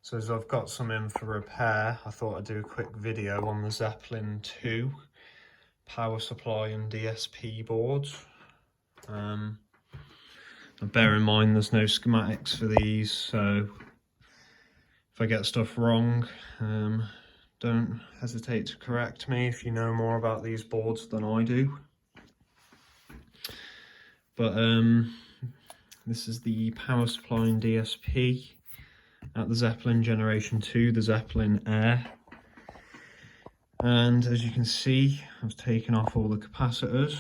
So as I've got some in for repair, I thought I'd do a quick video on the Zeppelin 2 power supply and DSP boards. Bear in mind there's no schematics for these, so if I get stuff wrong, don't hesitate to correct me if you know more about these boards than I do. But this is the power supply and DSP at the Zeppelin Generation 2, the Zeppelin Air. And as you can see, I've taken off all the capacitors,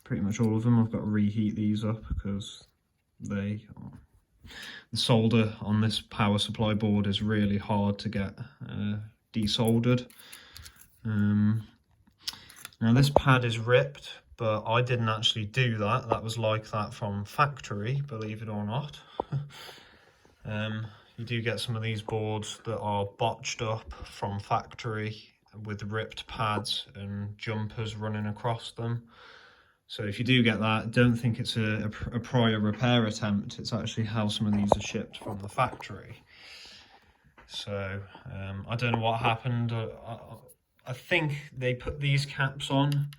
pretty much all of them. I've got to reheat these up because the solder on this power supply board is really hard to get desoldered. Now this pad is ripped, but I didn't actually do that. That was like that from factory, believe it or not. You do get some of these boards that are botched up from factory with ripped pads and jumpers running across them. So if you do get that, don't think it's a prior repair attempt. It's actually how some of these are shipped from the factory. So I don't know what happened. I think they put these caps on,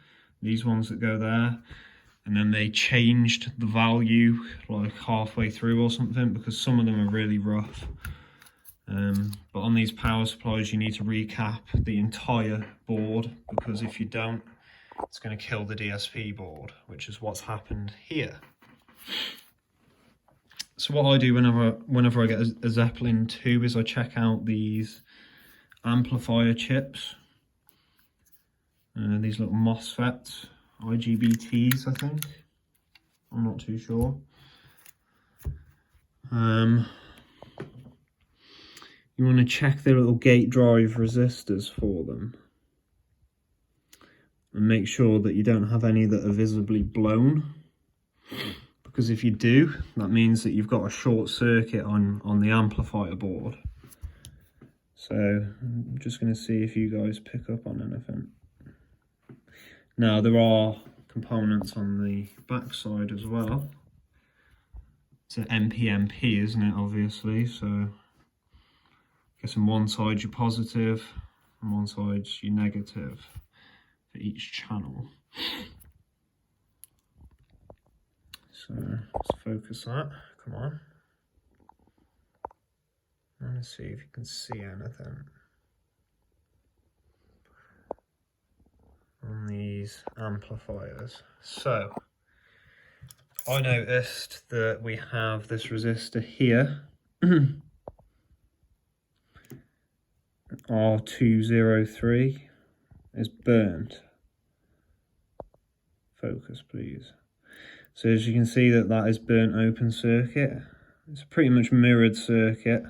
these ones that go there, and then they changed the value like halfway through or something, because some of them are really rough. But on these power supplies you need to recap the entire board, because if you don't, it's going to kill the DSP board, which is what's happened here. So what I do whenever I get a Zeppelin 2 is I check out these amplifier chips, these little MOSFETs, IGBTs I think, I'm not too sure. You want to check the little gate drive resistors for them and make sure that you don't have any that are visibly blown, because if you do, that means that you've got a short circuit on the amplifier board. So I'm just going to see if you guys pick up on anything. Now there are components on the back side as well. It's an NPNP, isn't it, obviously, so I guess on one side you're positive and one side you're negative for each channel. So let's focus that, come on. Let's see if you can see anything on these amplifiers. So I noticed that we have this resistor here, R203, is burnt. Focus please. So as you can see that is burnt open circuit. It's a pretty much mirrored circuit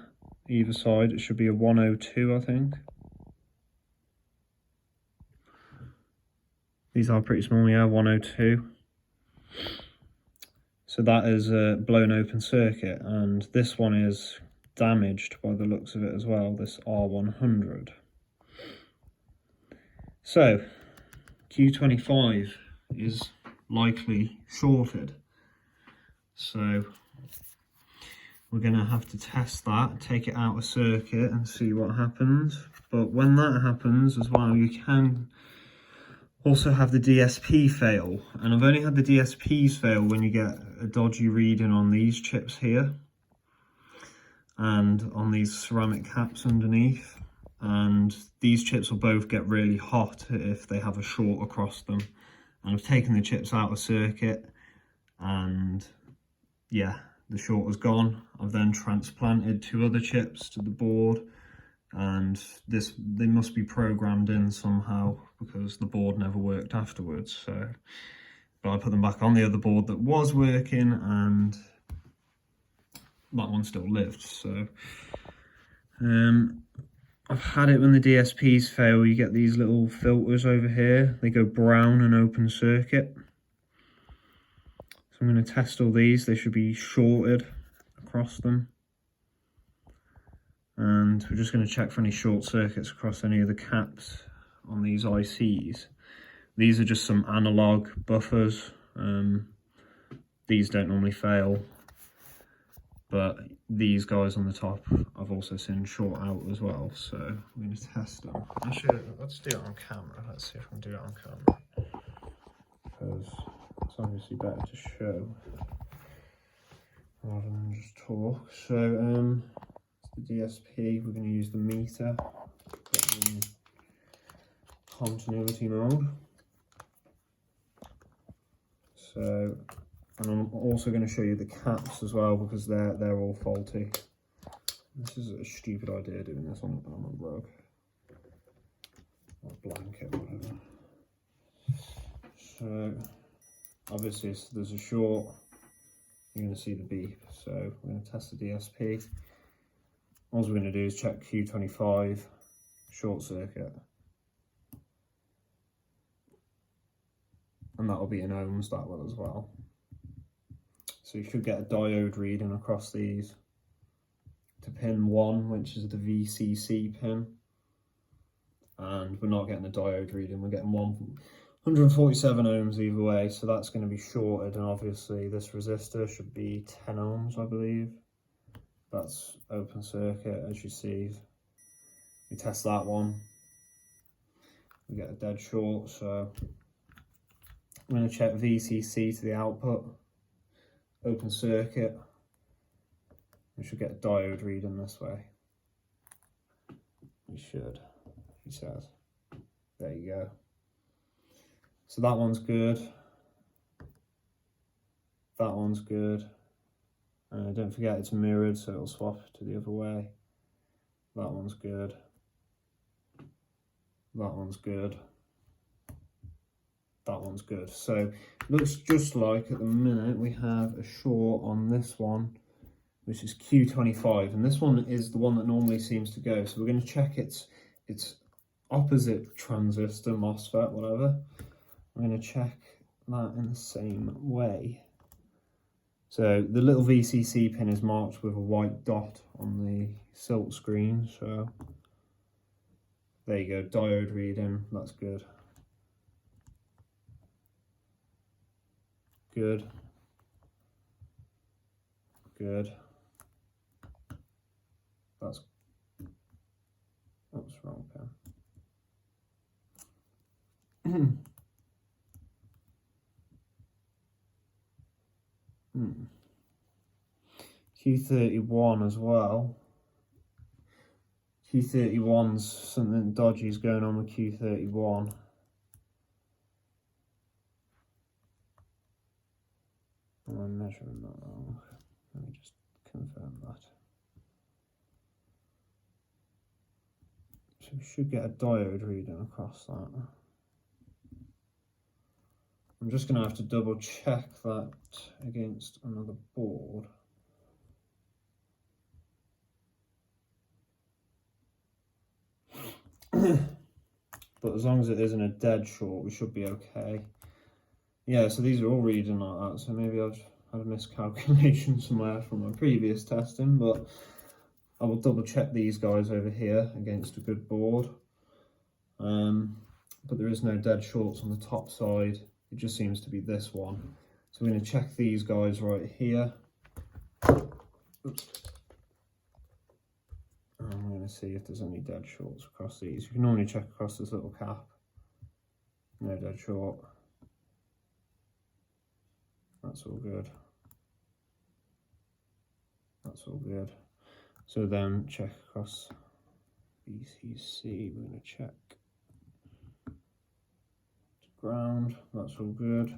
either side. It should be a 102 I think. These are pretty small, yeah, 102. So that is a blown open circuit, and this one is damaged by the looks of it as well, this R100. So Q25 is likely shorted. So we're going to have to test that, take it out of circuit and see what happens. But when that happens as well, you can also have the DSP fail. And I've only had the DSPs fail when you get a dodgy reading on these chips here and on these ceramic caps underneath. And these chips will both get really hot if they have a short across them. And I've taken the chips out of circuit and yeah, the short is gone. I've then transplanted 2 other chips to the board, and they must be programmed in somehow because the board never worked afterwards. So, but I put them back on the other board that was working, and that one still lived. So I've had it when the DSPs fail, you get these little filters over here, they go brown and open circuit. So I'm going to test all these, they should be shorted across them. And we're just going to check for any short circuits across any of the caps on these ICs. These are just some analog buffers. These don't normally fail. but these guys on the top I've also seen short out as well, so we're going to test them. Actually, let's do it on camera. Let's see if we can do it on camera, because it's obviously better to show rather than just talk. So it's the DSP. We're going to use the meter, put it in continuity mode. So, and I'm also going to show you the caps as well, because they're all faulty. This is a stupid idea, doing this on a rug or blanket or whatever. So obviously there's a short, you're going to see the beep. So we're going to test the DSP. All we're going to do is check Q25 short circuit, and that'll be in ohms, that will as well. So you should get a diode reading across these to pin 1, which is the VCC pin, and we're not getting a diode reading, we're getting 147 ohms either way, so that's going to be shorted, and obviously this resistor should be 10 ohms, I believe. That's open circuit, as you see. We test that one, we get a dead short, so I'm going to check VCC to the output, open circuit. We should get a diode reading this way. We should, he says. There you go. So that one's good. That one's good. Don't forget it's mirrored, so it'll swap to the other way. That one's good. That one's good. That one's good. So looks just like at the minute we have a short on this one, which is Q25, and this one is the one that normally seems to go. So we're going to check its opposite transistor, MOSFET, whatever. I'm going to check that in the same way. So the little VCC pin is marked with a white dot on the silk screen. So there you go, diode reading, that's good. Good. Good. That's wrong pen. Q31 as well. Q31's something dodgy's going on with Q31. I'm measuring that wrong. Let me just confirm that. So we should get a diode reading across that. I'm just going to have to double check that against another board. But as long as it isn't a dead short, we should be okay. Yeah, so these are all reading like that, so maybe I've had a miscalculation somewhere from my previous testing, but I will double check these guys over here against a good board. But there is no dead shorts on the top side, it just seems to be this one. So we're going to check these guys right here. Oops. And I'm going to see if there's any dead shorts across these. You can normally check across this little cap. No dead short. That's all good. That's all good. So then check across VCC, we're going to check to ground, that's all good.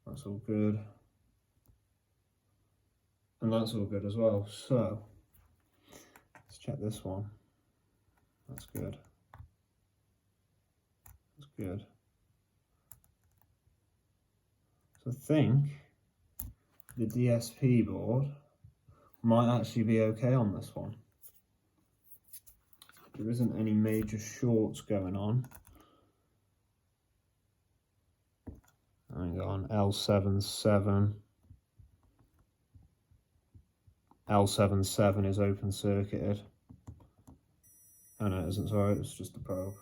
That's all good. And that's all good as well. So let's check this one. That's good. That's good. So I think the DSP board might actually be okay on this one. There isn't any major shorts going on. Hang on, L77. L77 is open circuited. Oh no, it isn't, sorry, it's just the probe.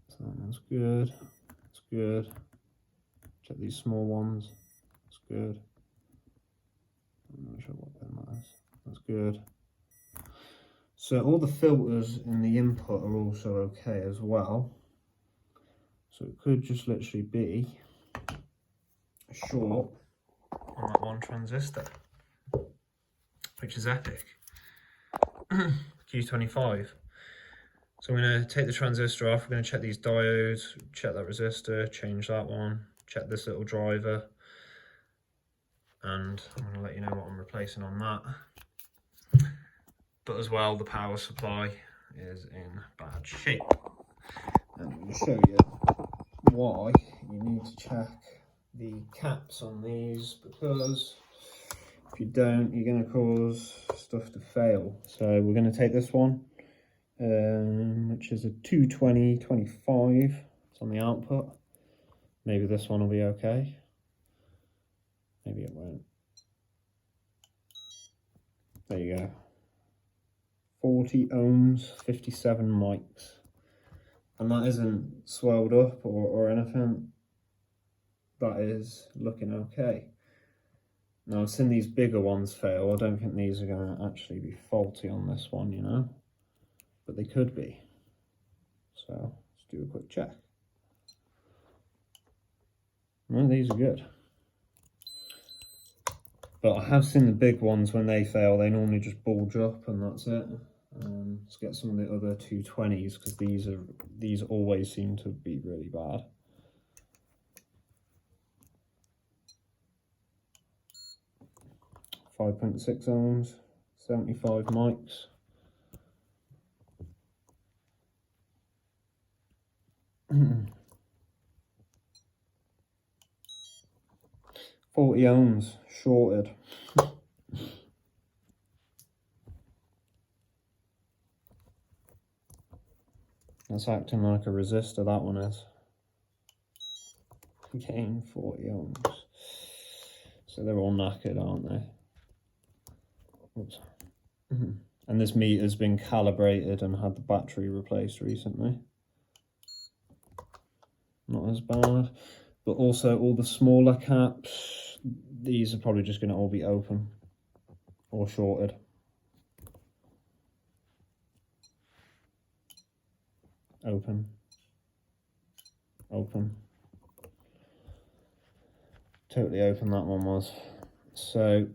So that one's good. That's good. Check these small ones. That's good. I'm not sure what pin that is. That's good. So all the filters in the input are also okay as well. So it could just literally be a short on that one transistor, which is epic. Q25. So I'm going to take the transistor off, we're going to check these diodes, check that resistor, change that one, check this little driver, and I'm going to let you know what I'm replacing on that. But as well, the power supply is in bad shape. And I'm going to show you why you need to check the caps on these, because if you don't, you're going to cause stuff to fail. So we're going to take this one, which is a 220/25. It's on the output. Maybe this one will be okay. Maybe it won't. There you go. 40 ohms, 57 mics. And that isn't swelled up or anything. That is looking okay. Now I've seen these bigger ones fail. I don't think these are going to actually be faulty on this one, you know. But they could be. So let's do a quick check. No, these are good. But I have seen the big ones, when they fail, they normally just bulge up and that's it. Let's get some of the other 220s, because these always seem to be really bad. .6 ohms, 75 mics. .40 ohms shorted. That's acting like a resistor, that one is. Again, 40 ohms. So they're all knackered, aren't they? Oops. And this meter's been calibrated and had the battery replaced recently. Not as bad. But also all the smaller caps, these are probably just going to all be open or shorted. Open. Open. Totally open that one was. So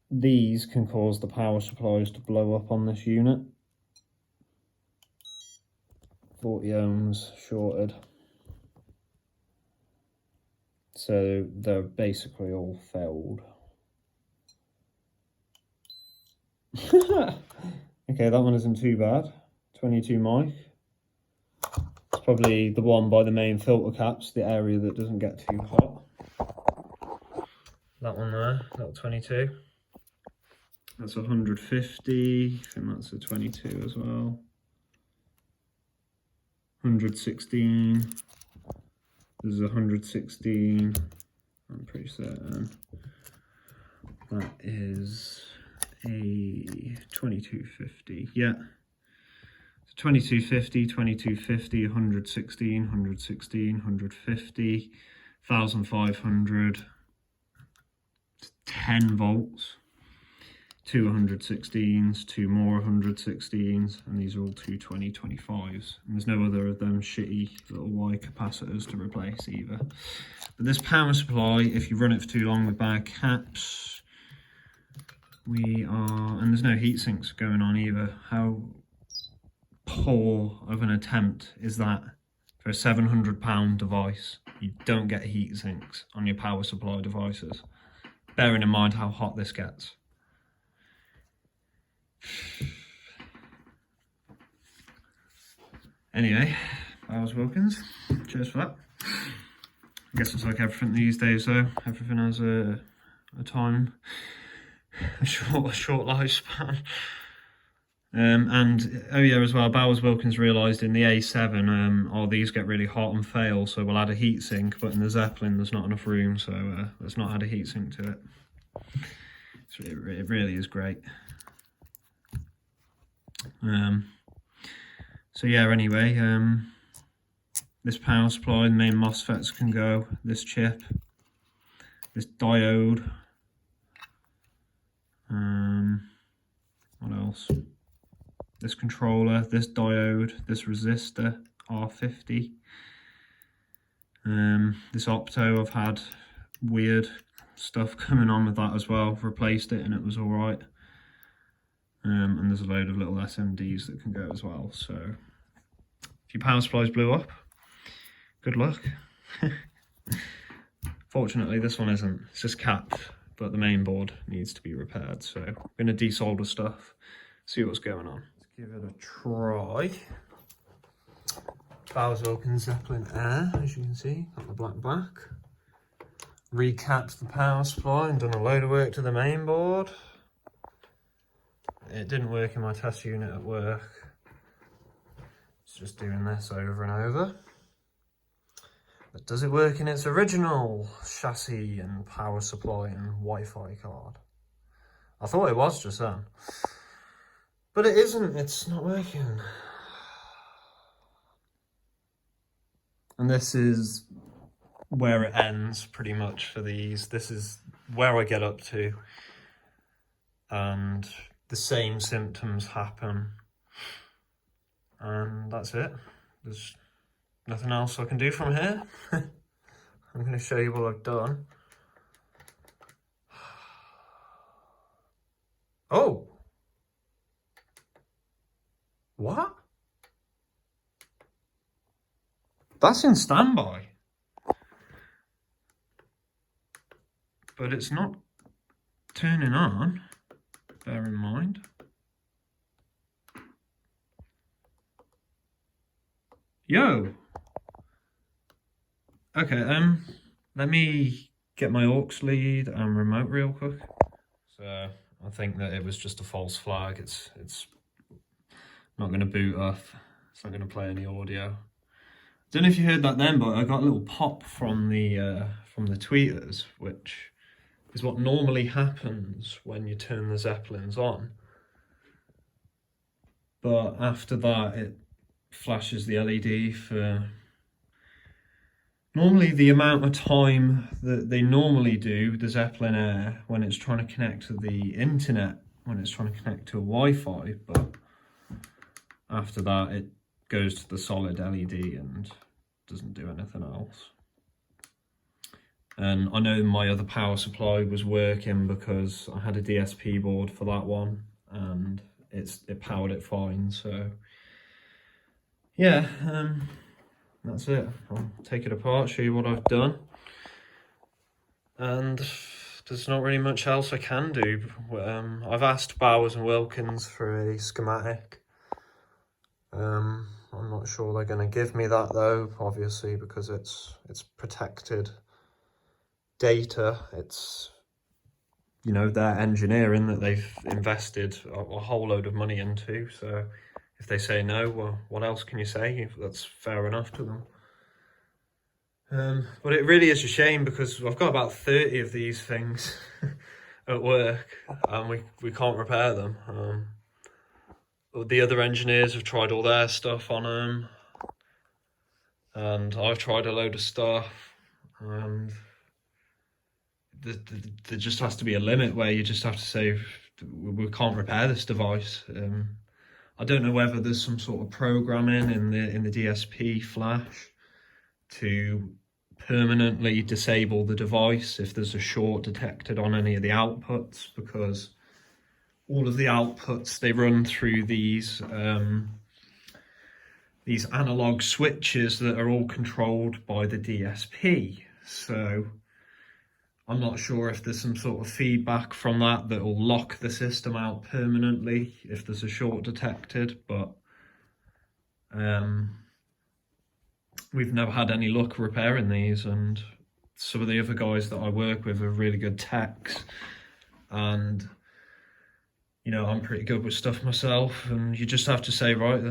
these can cause the power supplies to blow up on this unit. 40 ohms shorted. So they're basically all failed. Okay, that one isn't too bad. 22 mic. It's probably the one by the main filter caps, the area that doesn't get too hot. That one there, little 22. That's 150, I think that's a 22 as well. 116. This is 116, I'm pretty certain. That is a 2250, yeah. So 2250, 2250, 116, 116, 150, 1500, 10 volts. 2 116s, 2 more 116s, and these are all 220/25s. And there's no other of them shitty little Y capacitors to replace either. But this power supply, if you run it for too long with bad caps, and there's no heat sinks going on either. How poor of an attempt is that for a £700 device? You don't get heat sinks on your power supply devices, bearing in mind how hot this gets. Anyway, that was Wilkins. Cheers for that. I guess it's like everything these days though. Everything has a time, a short lifespan. And oh yeah, as well, Bowers Wilkins realised in the A7, these get really hot and fail, so we'll add a heatsink, but in the Zeppelin there's not enough room, so let's not add a heatsink to it. So it really is great. So yeah, anyway, this power supply, the main MOSFETs can go, this chip, this diode, what else? This controller, this diode, this resistor, R50. This opto, I've had weird stuff coming on with that as well. Replaced it and it was alright. And there's a load of little SMDs that can go as well. So if your power supplies blew up, good luck. Fortunately this one isn't, it's just capped, but the main board needs to be repaired. So I'm going to desolder stuff, see what's going on. Let's give it a try. Bowers Wilkins Zeppelin Air, as you can see, got the black back. Recapped the power supply and done a load of work to the main board. It didn't work in my test unit at work. It's just doing this over and over. But does it work in its original chassis and power supply and Wi-Fi card? I thought it was just then. But it isn't, it's not working. And this is where it ends pretty much for these. This is where I get up to. And the same symptoms happen. And that's it. There's nothing else I can do from here. I'm going to show you what I've done. Oh! What? That's in standby. But it's not turning on, bear in mind. Yo! Okay, let me get my aux lead and remote real quick. So I think that it was just a false flag. It's not going to boot up. It's not going to play any audio. Don't know if you heard that then, but I got a little pop from the tweeters, which is what normally happens when you turn the Zeppelins on. But after that, it flashes the LED for normally the amount of time that they normally do, the Zeppelin Air, when it's trying to connect to the internet, when it's trying to connect to a Wi-Fi, but after that it goes to the solid LED and doesn't do anything else. And I know my other power supply was working because I had a DSP board for that one and it powered it fine. So yeah, that's it. I'll take it apart, show you what I've done. And there's not really much else I can do. I've asked Bowers and Wilkins for a schematic. I'm not sure they're going to give me that though, obviously, because it's protected data. It's, you know, their engineering that they've invested a whole load of money into. So if they say no, well, what else can you say? That's fair enough to them. But it really is a shame because I've got about 30 of these things at work and we can't repair them. The other engineers have tried all their stuff on them, and I've tried a load of stuff, and there just has to be a limit where you just have to say, we can't repair this device. I don't know whether there's some sort of programming in the DSP flash to permanently disable the device if there's a short detected on any of the outputs, because all of the outputs, they run through these analog switches that are all controlled by the DSP. So I'm not sure if there's some sort of feedback from that that will lock the system out permanently if there's a short detected, but we've never had any luck repairing these, and some of the other guys that I work with are really good techs, and you know, I'm pretty good with stuff myself, and you just have to say, right,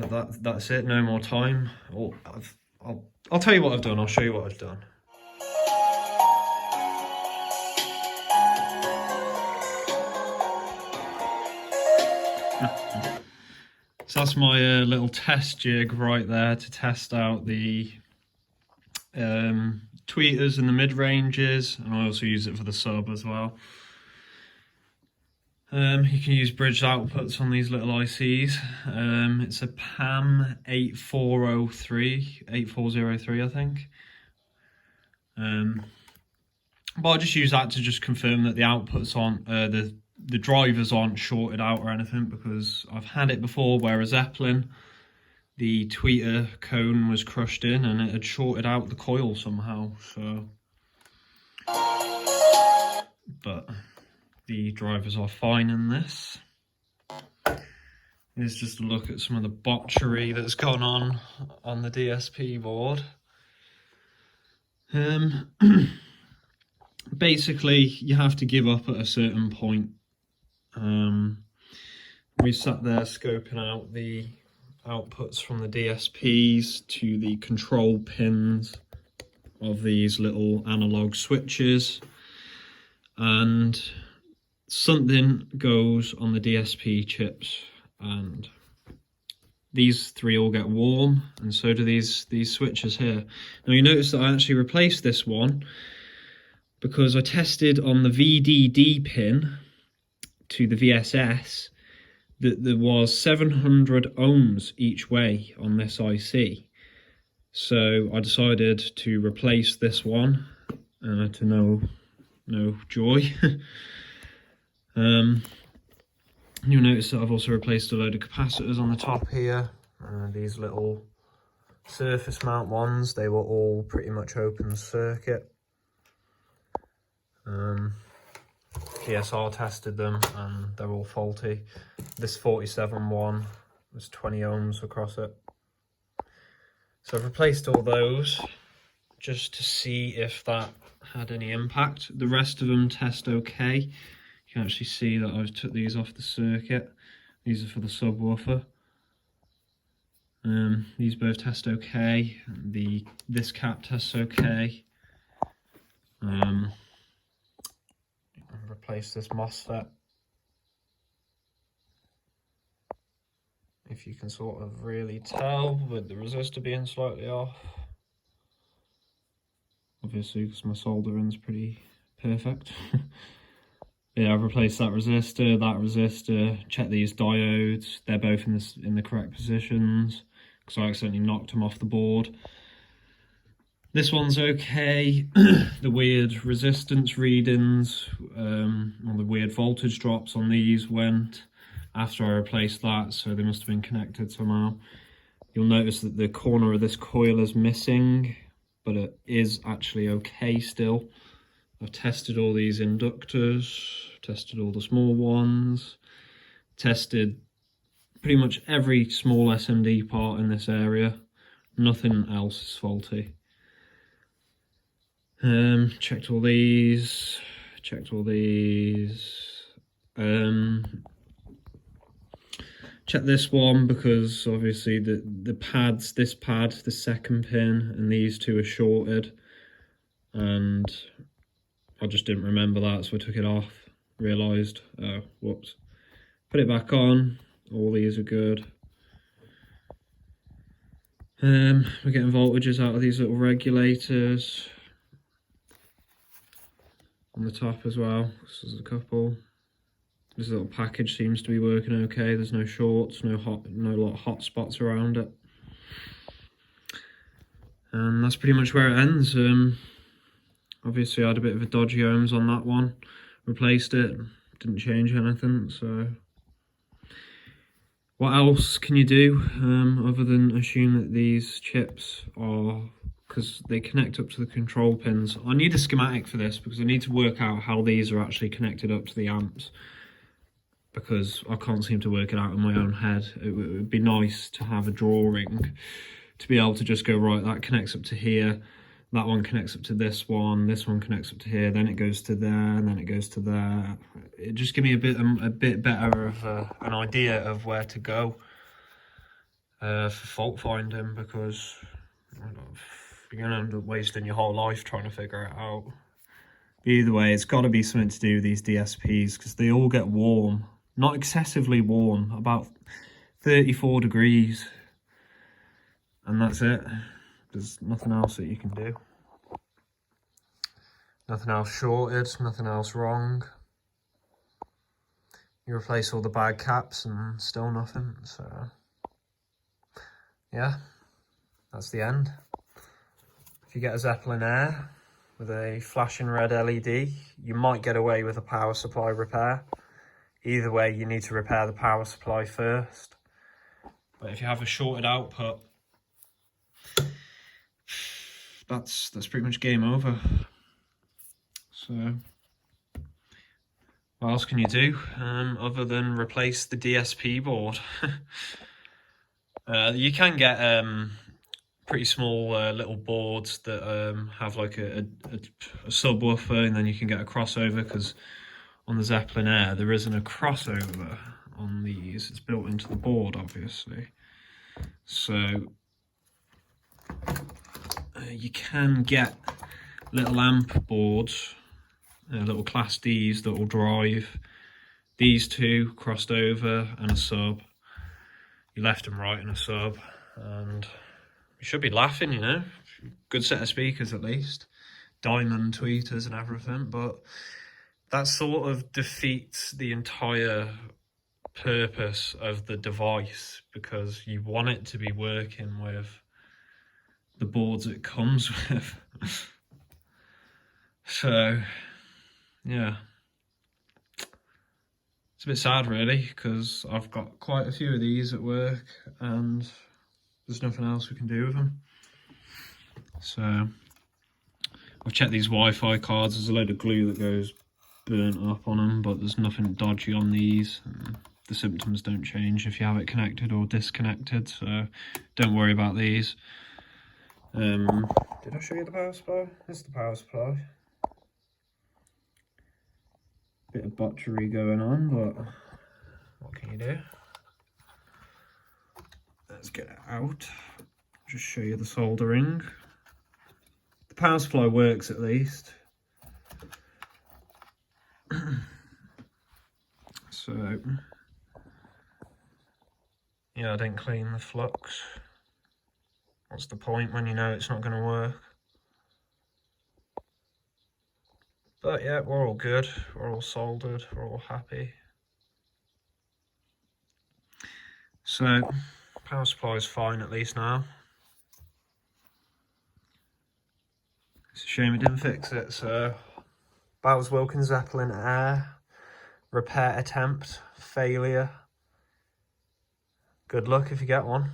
that's it, no more time. I'll tell you what I've done, I'll show you what I've done. So that's my little test jig right there to test out the tweeters in the mid-ranges, and I also use it for the sub as well. You can use bridged outputs on these little ICs. It's a PAM 8403, I think. But I'll just use that to just confirm that the outputs aren't, the drivers aren't shorted out or anything, because I've had it before where a Zeppelin, the tweeter cone was crushed in and it had shorted out the coil somehow, so. But the drivers are fine in this. Here's just a look at some of the botchery that's gone on the DSP board. Basically, you have to give up at a certain point. We sat there scoping out the outputs from the DSPs to the control pins of these little analog switches, and something goes on the DSP chips, and these three all get warm, and so do these switches here. Now you notice that I actually replaced this one because I tested on the VDD pin to the VSS that there was 700 ohms each way on this IC. So I decided to replace this one, to no joy. You'll notice that I've also replaced a load of capacitors on the top here. These little surface mount ones, they were all pretty much open circuit. PSR tested them and they're all faulty. This 47 one was 20 ohms across it. So I've replaced all those just to see if that had any impact. The rest of them test okay. You can actually see that I've took these off the circuit. These are for the subwoofer. These both test okay. This cap tests okay. I've replaced this MOSFET. If you can sort of really tell with the resistor being slightly off. Obviously, because my soldering's pretty perfect. Yeah, I've replaced that resistor, check these diodes, they're both in the correct positions, because I accidentally knocked them off the board. This one's okay. The weird resistance readings, or the weird voltage drops on these went after I replaced that, so they must have been connected somehow. You'll notice that the corner of this coil is missing, but it is actually okay still. I've tested all these inductors, tested all the small ones, tested pretty much every small SMD part in this area. Nothing else is faulty. Checked all these, checked this one because obviously the pads, this pad, the second pin, and these two are shorted, and I just didn't remember that, so I took it off, realised, oh, whoops. Put it back on, all these are good. We're getting voltages out of these little regulators on the top as well. This is a couple. This little package seems to be working okay. There's no shorts, no lot of hot spots around it. And that's pretty much where it ends. Obviously I had a bit of a dodgy ohms on that one. Replaced it, didn't change anything, so. What else can you do other than assume that these chips are, because they connect up to the control pins. I need a schematic for this because I need to work out how these are actually connected up to the amps, because I can't seem to work it out in my own head. It would be nice to have a drawing to be able to just go, right, that connects up to here, that one connects up to this one connects up to here, then it goes to there, and then it goes to there. It just give me a bit better of an idea of where to go for fault finding, because you're going to end up wasting your whole life trying to figure it out. But either way, it's got to be something to do with these DSPs, because they all get warm. Not excessively warm, about 34 degrees. And that's it. There's nothing else that you can do. Nothing else shorted, nothing else wrong. You replace all the bag caps and still nothing, so yeah, that's the end. If you get a Zeppelin Air with a flashing red LED, you might get away with a power supply repair. Either way, you need to repair the power supply first. But if you have a shorted output, that's pretty much game over. So what else can you do other than replace the DSP board? You can get pretty small little boards that have like a subwoofer, and then you can get a crossover, because on the Zeppelin Air there isn't a crossover on these. It's built into the board, obviously. So you can get little amp boards, little Class Ds that will drive these two crossed over and a sub. Your left and right and a sub, and you should be laughing, you know. Good set of speakers at least, diamond tweeters and everything, but that sort of defeats the entire purpose of the device, because you want it to be working with the boards it comes with. So yeah, it's a bit sad really, because I've got quite a few of these at work and there's nothing else we can do with them. So I've checked these Wi-Fi cards. There's a load of glue that goes burnt up on them, but there's nothing dodgy on these. The symptoms don't change if you have it connected or disconnected, so don't worry about these. Did I show you the power supply? This is the power supply. Bit of botchery going on, but what can you do? Let's get it out. Just show you the soldering. The power supply works at least. So yeah, I didn't clean the flux. What's the point when you know it's not going to work? But yeah, we're all good. We're all soldered. We're all happy. So power supply is fine at least now. It's a shame it didn't fix it. So that was Wilkins Zeppelin Air. Repair attempt, failure. Good luck if you get one.